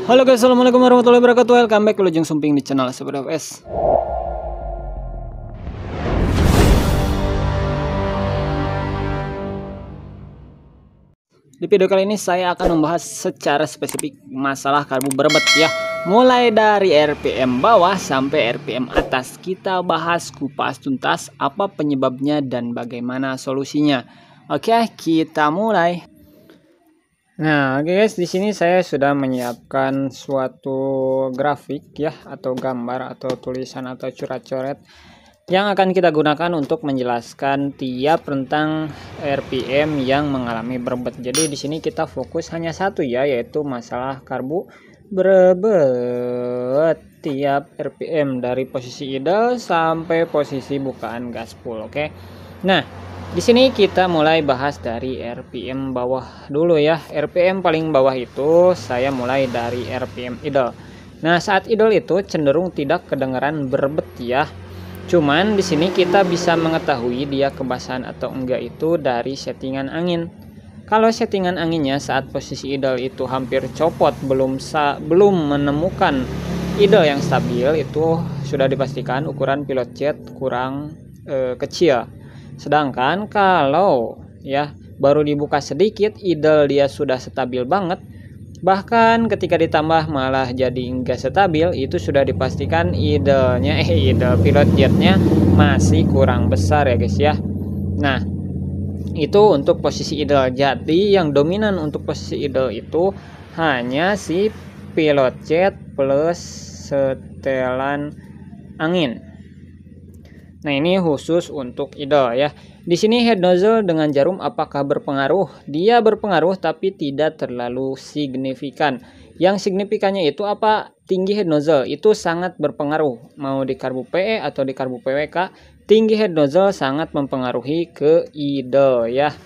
Halo guys, assalamualaikum warahmatullahi wabarakatuh. Welcome back ke Lujeng Sumping di channel Sobat FS. Di video kali ini saya akan membahas secara spesifik masalah karbu berbet ya. Mulai dari RPM bawah sampai RPM atas. Kita bahas kupas tuntas apa penyebabnya dan bagaimana solusinya. Oke, kita mulai. Nah, oke guys, di sini saya sudah menyiapkan suatu grafik ya, atau gambar atau tulisan atau coret-coret yang akan kita gunakan untuk menjelaskan tiap rentang RPM yang mengalami berbet. Jadi di sini kita fokus hanya satu ya, yaitu masalah karbu berbet tiap RPM dari posisi idle sampai posisi bukaan gas full. Oke. Nah, di sini kita mulai bahas dari RPM bawah dulu ya. RPM paling bawah itu saya mulai dari RPM idle. Nah, saat idle itu cenderung tidak kedengaran berbet ya. Cuman di sini kita bisa mengetahui dia kebasahan atau enggak itu dari settingan angin. Kalau settingan anginnya saat posisi idle itu hampir copot, belum menemukan idle yang stabil, itu sudah dipastikan ukuran pilot jet kurang kecil. Sedangkan kalau ya baru dibuka sedikit, idle dia sudah stabil banget, bahkan ketika ditambah malah jadi enggak stabil, itu sudah dipastikan idle pilot jetnya masih kurang besar ya guys ya. Nah, itu untuk posisi idle. Jadi yang dominan untuk posisi idle itu hanya si pilot jet plus setelan angin. Nah, ini khusus untuk idle ya. Di sini head nozzle dengan jarum apakah berpengaruh? Dia berpengaruh tapi tidak terlalu signifikan. Yang signifikannya itu apa? Tinggi head nozzle itu sangat berpengaruh. Mau di karbu PE atau di karbu PWK, tinggi head nozzle sangat mempengaruhi ke idle ya.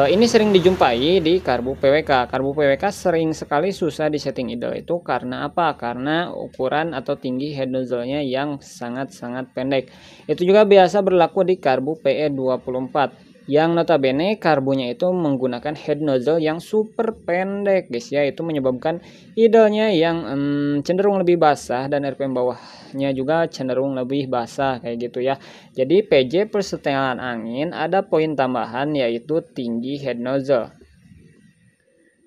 Ini sering dijumpai di karbu PWK. Karbu PWK sering sekali susah di setting idle itu karena apa? Karena ukuran atau tinggi head nozzle-nya yang sangat-sangat pendek. Itu juga biasa berlaku di karbu PE24 yang notabene karbunya itu menggunakan head nozzle yang super pendek guys ya. Itu menyebabkan idle-nya yang cenderung lebih basah dan RPM bawahnya juga cenderung lebih basah kayak gitu ya. Jadi PJ per setelan angin ada poin tambahan yaitu tinggi head nozzle.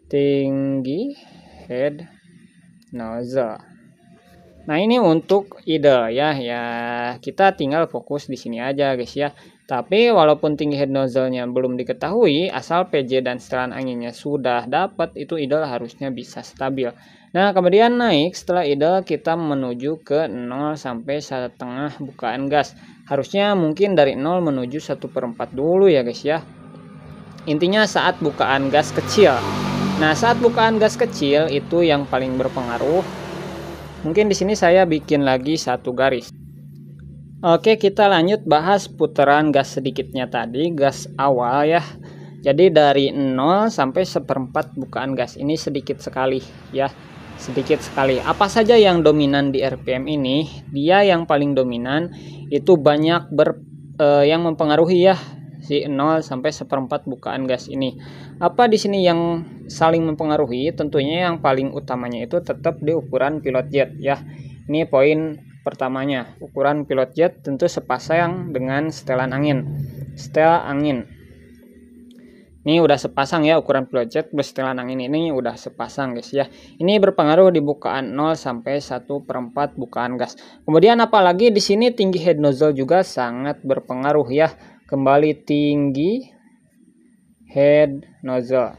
Tinggi head nozzle. Nah, ini untuk idle ya. Kita tinggal fokus di sini aja guys ya. Tapi walaupun tinggi head nozzle-nya belum diketahui, asal PJ dan setelan anginnya sudah dapat, itu idle harusnya bisa stabil. Nah, kemudian naik setelah idle kita menuju ke 0 sampai 1,5 bukaan gas. Harusnya mungkin dari 0 menuju 1/4 dulu ya guys ya. Intinya saat bukaan gas kecil. Nah, saat bukaan gas kecil itu yang paling berpengaruh. Mungkin di sini saya bikin lagi satu garis. Oke, kita lanjut bahas putaran gas sedikitnya tadi, gas awal ya. Jadi dari 0 sampai 1/4 bukaan gas ini sedikit sekali ya. Sedikit sekali. Apa saja yang dominan di RPM ini? Dia yang paling dominan itu banyak yang mempengaruhi ya si 0 sampai 1/4 bukaan gas ini. Apa di sini yang saling mempengaruhi? Tentunya yang paling utamanya itu tetap di ukuran pilot jet ya. Ini poin pertamanya, ukuran pilot jet tentu sepasang dengan setelan angin. Setel angin. Ini udah sepasang ya, ukuran pilot jet plus setelan angin ini udah sepasang guys ya. Ini berpengaruh di bukaan 0 sampai 1/4 bukaan gas. Kemudian apalagi di sini tinggi head nozzle juga sangat berpengaruh ya. Kembali tinggi head nozzle.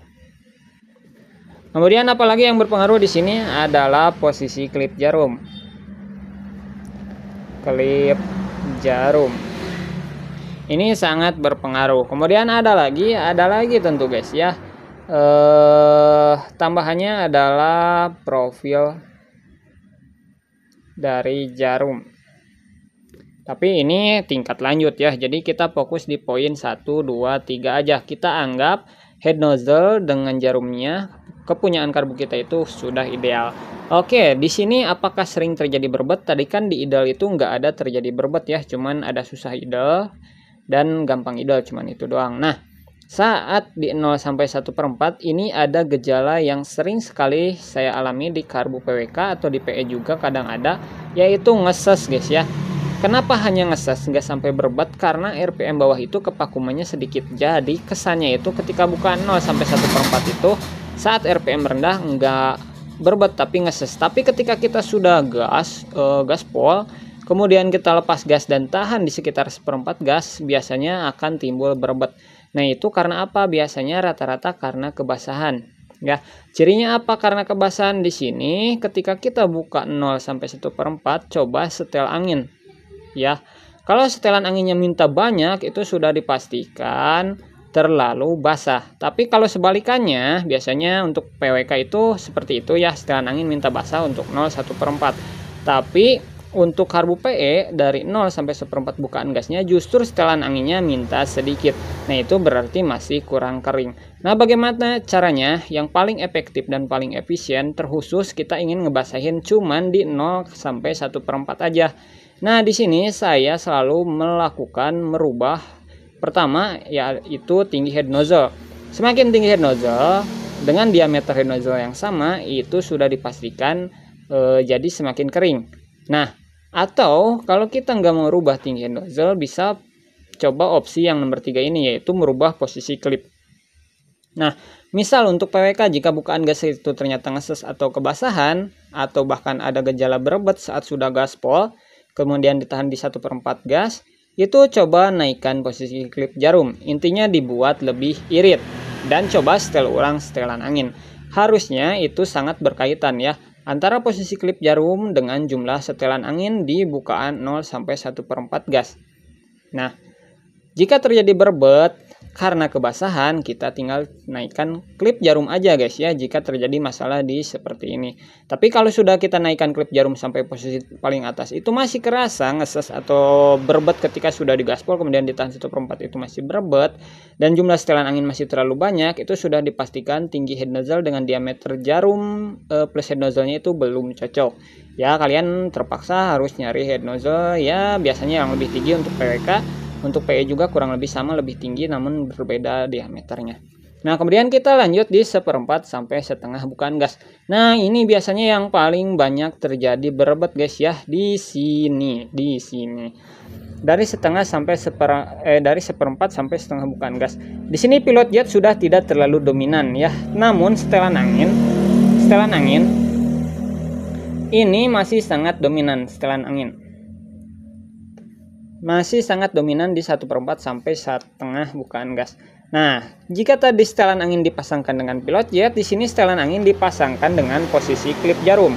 Kemudian apalagi yang berpengaruh di sini adalah posisi klip jarum. Klip jarum ini sangat berpengaruh. Kemudian ada lagi tentu guys ya, tambahannya adalah profil dari jarum. Tapi ini tingkat lanjut ya, jadi kita fokus di poin 1, 2, 3 aja. Kita anggap head nozzle dengan jarumnya, kepunyaan karbu kita itu sudah ideal. Oke, di sini apakah sering terjadi berbet? Tadi kan di idle itu nggak ada terjadi berbet ya, cuman ada susah idle dan gampang idle, cuman itu doang. Nah, Saat di 0 sampai 1/4 ini ada gejala yang sering sekali saya alami di karbu PWK atau di PE juga kadang ada, yaitu ngeses guys ya. Kenapa hanya ngeses nggak sampai berbet? Karena RPM bawah itu kepakumannya sedikit. Jadi kesannya itu ketika buka 0 sampai 1/4 itu saat RPM rendah nggak berbet tapi ngeses. Tapi ketika kita sudah gaspol, kemudian kita lepas gas dan tahan di sekitar 1/4 gas, biasanya akan timbul berbet. Nah, itu karena apa? Biasanya rata-rata karena kebasahan. Ya, cirinya apa? Karena kebasahan di sini ketika kita buka 0 sampai 1/4, coba setel angin. Ya. Kalau setelan anginnya minta banyak, itu sudah dipastikan terlalu basah. Tapi kalau sebalikannya, biasanya untuk PWK itu seperti itu ya, setelan angin minta basah untuk 0 1/4. Tapi untuk karbu PE dari 0 sampai 1/4 bukaan gasnya justru setelan anginnya minta sedikit. Nah, itu berarti masih kurang kering. Nah, bagaimana caranya? Yang paling efektif dan paling efisien terkhusus kita ingin ngebasahin cuman di 0 sampai 1/4 aja. Nah, di sini saya selalu merubah pertama yaitu tinggi head nozzle. Semakin tinggi head nozzle dengan diameter head nozzle yang sama itu sudah dipastikan jadi semakin kering. Nah, atau kalau kita nggak mau rubah tinggi head nozzle, bisa coba opsi yang nomor 3 ini, yaitu merubah posisi klip. Nah, misal untuk PWK jika bukaan gas itu ternyata ngeses atau kebasahan, atau bahkan ada gejala berebet saat sudah gaspol, kemudian ditahan di 1/4 gas, itu coba naikkan posisi klip jarum. Intinya dibuat lebih irit, dan coba setel ulang setelan angin. Harusnya itu sangat berkaitan ya, antara posisi klip jarum dengan jumlah setelan angin di bukaan 0 sampai 1/4 gas. Nah, jika terjadi berbet karena kebasahan, kita tinggal naikkan klip jarum aja guys ya, jika terjadi masalah di seperti ini. Tapi kalau sudah kita naikkan klip jarum sampai posisi paling atas, itu masih kerasa ngeses atau berbet ketika sudah digaspol kemudian ditahan 1/4 itu masih berbet, dan jumlah setelan angin masih terlalu banyak, itu sudah dipastikan tinggi head nozzle dengan diameter jarum plus head nozzle-nya itu belum cocok. Ya, kalian terpaksa harus nyari head nozzle ya biasanya yang lebih tinggi untuk PWK. Untuk PE juga kurang lebih sama, lebih tinggi namun berbeda diameternya. Nah, kemudian kita lanjut di 1/4 sampai setengah bukaan gas. Nah, ini biasanya yang paling banyak terjadi berebet guys ya, di sini. Dari setengah sampai dari 1/4 sampai setengah bukaan gas. Di sini pilot jet sudah tidak terlalu dominan ya. Namun setelan angin ini masih sangat dominan setelan angin. Masih sangat dominan di 1/4 sampai setengah bukaan gas. Nah, jika tadi setelan angin dipasangkan dengan pilot jet, di sini setelan angin dipasangkan dengan posisi klip jarum.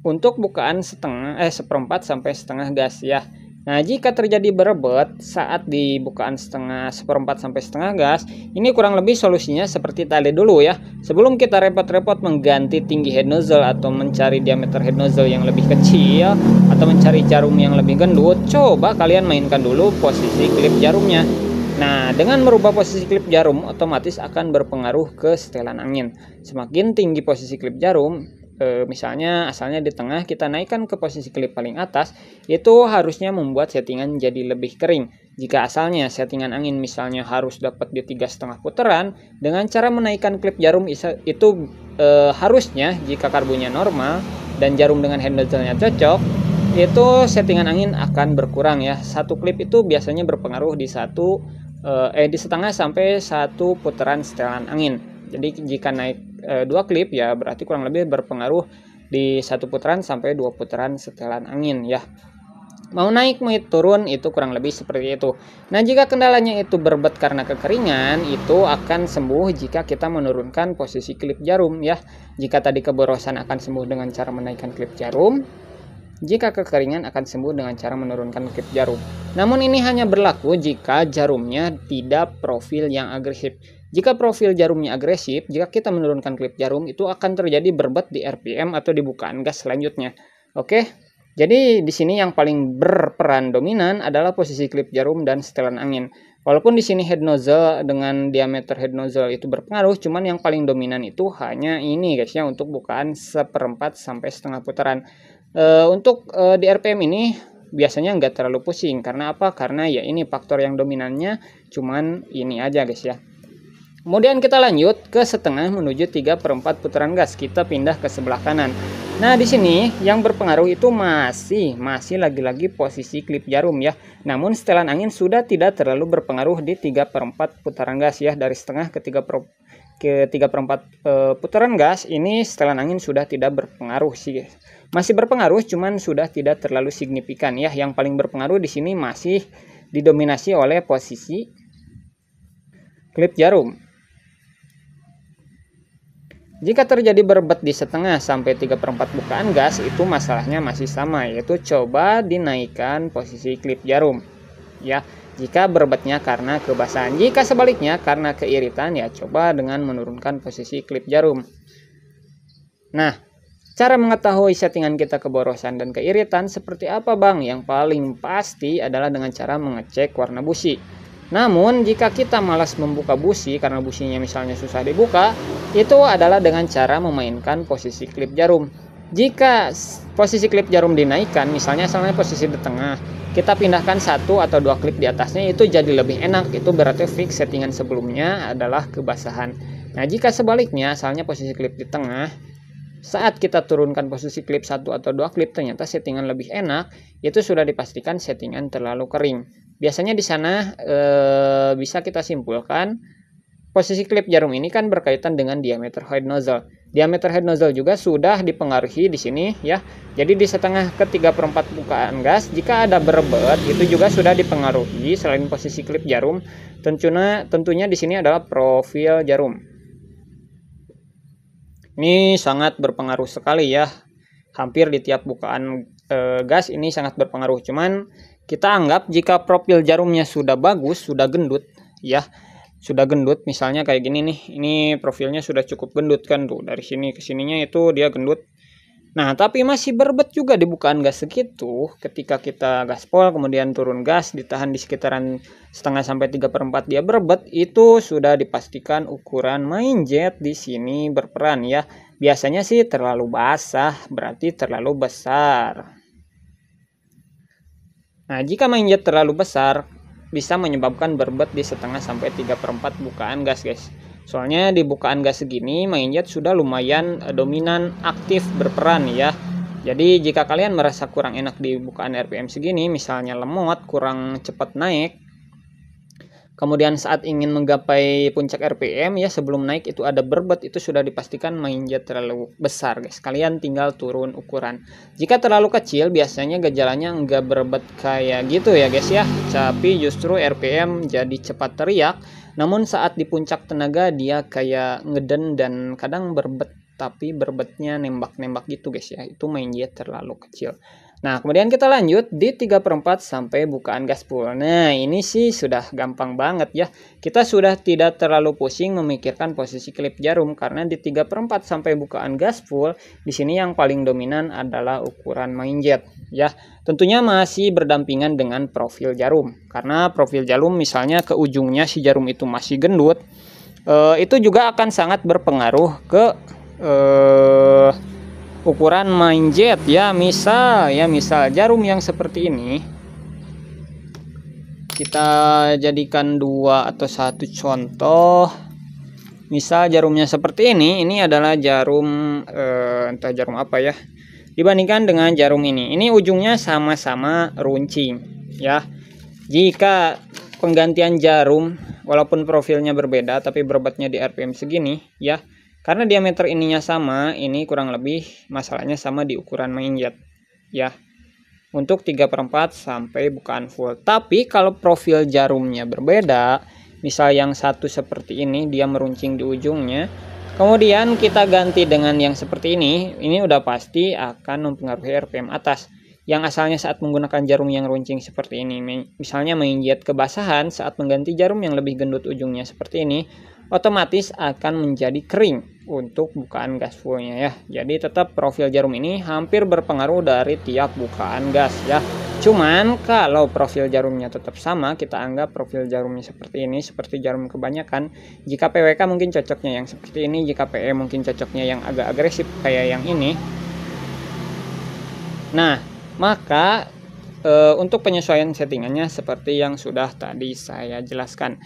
Untuk bukaan 1/4 sampai setengah gas ya. Nah, jika terjadi berebet saat di bukaan 1/4 sampai setengah gas, ini kurang lebih solusinya seperti tadi dulu ya. Sebelum kita repot-repot mengganti tinggi head nozzle atau mencari diameter head nozzle yang lebih kecil atau mencari jarum yang lebih gendut, coba kalian mainkan dulu posisi klip jarumnya. Nah, dengan merubah posisi klip jarum otomatis akan berpengaruh ke setelan angin. Semakin tinggi posisi klip jarum, misalnya asalnya di tengah, kita naikkan ke posisi klip paling atas, itu harusnya membuat settingan jadi lebih kering. Jika asalnya settingan angin misalnya harus dapat di 3,5 putaran, dengan cara menaikkan klip jarum itu harusnya jika karbunya normal dan jarum dengan head nozzle-nya cocok, itu settingan angin akan berkurang ya. Satu klip itu biasanya berpengaruh di setengah sampai 1 putaran setelan angin. Jadi jika naik 2 klip ya berarti kurang lebih berpengaruh di 1 putaran sampai 2 putaran setelan angin ya. Mau naik mau turun itu kurang lebih seperti itu. Nah, jika kendalanya itu berbet karena kekeringan, itu akan sembuh jika kita menurunkan posisi klip jarum ya. Jika tadi keborosan akan sembuh dengan cara menaikkan klip jarum, jika kekeringan akan sembuh dengan cara menurunkan klip jarum. Namun ini hanya berlaku jika jarumnya tidak profil yang agresif. Jika profil jarumnya agresif, jika kita menurunkan klip jarum, itu akan terjadi berbet di RPM atau di bukaan gas selanjutnya. Oke, jadi di sini yang paling berperan dominan adalah posisi klip jarum dan setelan angin. Walaupun di sini head nozzle dengan diameter head nozzle itu berpengaruh, cuman yang paling dominan itu hanya ini guys ya, untuk bukaan 1/4 sampai setengah putaran. Untuk di RPM ini biasanya nggak terlalu pusing. Karena apa? Karena ya ini faktor yang dominannya cuman ini aja guys ya. Kemudian kita lanjut ke setengah menuju 3/4 putaran gas. Kita pindah ke sebelah kanan. Nah, di sini yang berpengaruh itu masih lagi-lagi posisi klip jarum ya. Namun setelan angin sudah tidak terlalu berpengaruh di 3/4 putaran gas ya. Dari setengah ke 3/4 putaran gas ini setelan angin sudah tidak berpengaruh sih guys. Masih berpengaruh cuman sudah tidak terlalu signifikan ya. Yang paling berpengaruh di sini masih didominasi oleh posisi klip jarum. Jika terjadi berbet di setengah sampai 3/4 bukaan gas, itu masalahnya masih sama, yaitu coba dinaikkan posisi klip jarum. Ya, jika berbetnya karena kebasahan. Jika sebaliknya karena keiritan, ya coba dengan menurunkan posisi klip jarum. Nah, cara mengetahui settingan kita keborosan dan keiritan seperti apa Bang? Yang paling pasti adalah dengan cara mengecek warna busi. Namun jika kita malas membuka busi karena businya misalnya susah dibuka, itu adalah dengan cara memainkan posisi klip jarum. Jika posisi klip jarum dinaikkan, misalnya posisi di tengah, kita pindahkan 1 atau 2 klip di atasnya, itu jadi lebih enak. Itu berarti fix settingan sebelumnya adalah kebasahan. Nah, jika sebaliknya asalnya posisi klip di tengah, saat kita turunkan posisi klip 1 atau 2 klip ternyata settingan lebih enak, itu sudah dipastikan settingan terlalu kering. Biasanya di sana bisa kita simpulkan posisi klip jarum ini kan berkaitan dengan diameter head nozzle. Diameter head nozzle juga sudah dipengaruhi di sini ya. Jadi di setengah ke 3/4 bukaan gas jika ada berebet itu juga sudah dipengaruhi selain posisi klip jarum, tentunya di sini adalah profil jarum. Ini sangat berpengaruh sekali ya. Hampir di tiap bukaan gas ini sangat berpengaruh. Cuman kita anggap jika profil jarumnya sudah bagus, sudah gendut ya. Sudah gendut misalnya kayak gini nih. Ini profilnya sudah cukup gendut kan tuh. Dari sini ke sininya itu dia gendut. Nah, tapi masih berbet juga di bukaan gas segitu. Ketika kita gaspol kemudian turun gas ditahan di sekitaran setengah sampai 3/4 dia berbet, itu sudah dipastikan ukuran main jet di sini berperan ya. Biasanya sih terlalu basah, berarti terlalu besar. Nah, jika main jet terlalu besar, bisa menyebabkan berbet di setengah sampai 3/4 bukaan gas, guys. Soalnya di bukaan gas segini, main jet sudah lumayan dominan aktif berperan ya. Jadi jika kalian merasa kurang enak di bukaan RPM segini, misalnya lemot, kurang cepat naik, kemudian saat ingin menggapai puncak RPM ya sebelum naik itu ada berbet, itu sudah dipastikan main jet terlalu besar guys. Kalian tinggal turun ukuran. Jika terlalu kecil biasanya gejalanya nggak berbet kayak gitu ya guys ya. Tapi justru RPM jadi cepat teriak. Namun saat di puncak tenaga dia kayak ngeden dan kadang berbet. Tapi berbetnya nembak-nembak gitu guys ya. Itu main jet terlalu kecil. Nah, kemudian kita lanjut di 3/4 sampai bukaan gas full. Nah, ini sih sudah gampang banget ya. Kita sudah tidak terlalu pusing memikirkan posisi klip jarum karena di 3/4 sampai bukaan gas full, di sini yang paling dominan adalah ukuran main jet ya. Tentunya masih berdampingan dengan profil jarum. Karena profil jarum misalnya ke ujungnya si jarum itu masih gendut, itu juga akan sangat berpengaruh ke ukuran main jet ya. Misal jarum yang seperti ini kita jadikan 2 atau 1 contoh. Misal jarumnya seperti ini adalah jarum entah jarum apa ya, dibandingkan dengan jarum ini ujungnya sama-sama runcing ya. Jika penggantian jarum walaupun profilnya berbeda tapi berbetnya di RPM segini ya, karena diameter ininya sama, ini kurang lebih masalahnya sama di ukuran main jet ya. Untuk 3/4 sampai bukaan full. Tapi kalau profil jarumnya berbeda, misal yang satu seperti ini dia meruncing di ujungnya, kemudian kita ganti dengan yang seperti ini udah pasti akan mempengaruhi RPM atas. Yang asalnya saat menggunakan jarum yang runcing seperti ini, misalnya main jet kebasahan, saat mengganti jarum yang lebih gendut ujungnya seperti ini, otomatis akan menjadi kering untuk bukaan gas fullnya ya. Jadi tetap profil jarum ini hampir berpengaruh dari tiap bukaan gas ya. Cuman kalau profil jarumnya tetap sama, kita anggap profil jarumnya seperti ini, seperti jarum kebanyakan. Jika PWK mungkin cocoknya yang seperti ini, jika PE mungkin cocoknya yang agak agresif kayak yang ini. Nah, maka untuk penyesuaian settingannya seperti yang sudah tadi saya jelaskan.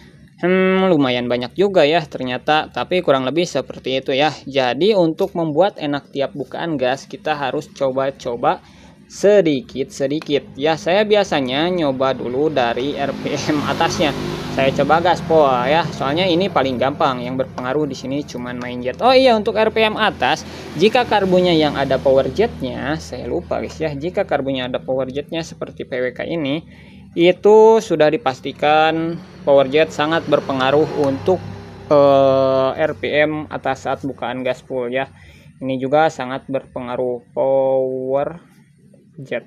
Lumayan banyak juga ya ternyata, tapi kurang lebih seperti itu ya. Jadi untuk membuat enak tiap bukaan gas, kita harus coba-coba sedikit-sedikit ya. Saya biasanya nyoba dulu dari RPM atasnya. Saya coba gaspol ya, soalnya ini paling gampang. Yang berpengaruh di sini cuman main jet. Oh iya, untuk RPM atas, jika karbunya yang ada power jetnya, saya lupa guys ya, jika karbunya ada power jetnya seperti PWK ini, itu sudah dipastikan power jet sangat berpengaruh untuk RPM atas saat bukaan gas full ya. Ini juga sangat berpengaruh power jet.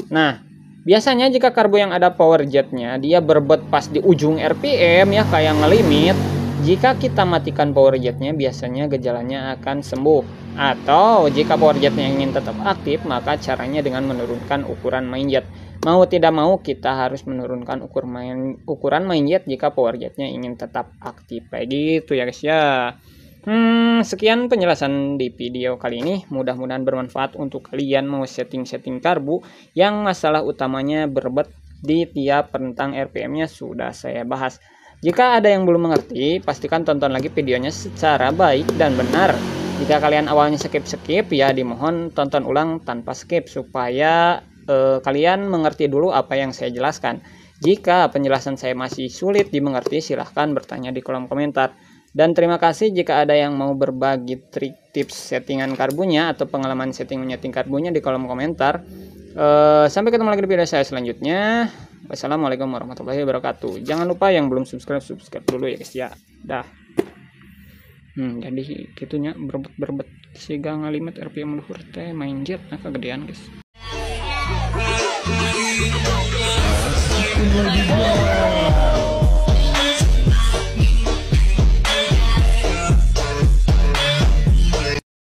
Nah, biasanya jika karbu yang ada power jetnya dia berbet pas di ujung RPM ya, kayak ngelimit. Jika kita matikan power jetnya, biasanya gejalanya akan sembuh. Atau jika power jetnya ingin tetap aktif, maka caranya dengan menurunkan ukuran main jet. Mau tidak mau kita harus menurunkan ukuran main jet jika power jetnya ingin tetap aktif. Kayak gitu ya guys ya. Sekian penjelasan di video kali ini. Mudah-mudahan bermanfaat untuk kalian mau setting-setting karbu yang masalah utamanya berbet di tiap rentang RPM-nya sudah saya bahas. Jika ada yang belum mengerti, pastikan tonton lagi videonya secara baik dan benar. Jika kalian awalnya skip-skip, ya dimohon tonton ulang tanpa skip supaya kalian mengerti dulu apa yang saya jelaskan. Jika penjelasan saya masih sulit dimengerti, silahkan bertanya di kolom komentar. Dan terima kasih jika ada yang mau berbagi trik tips settingan karbunya atau pengalaman setting karbunya di kolom komentar. Sampai ketemu lagi di video saya selanjutnya. Wassalamualaikum warahmatullahi wabarakatuh. Jangan lupa yang belum subscribe dulu ya guys ya. Dah. Jadi gitunya berbet siga ngalimet RPM luhur teh main jet nah kegedean guys.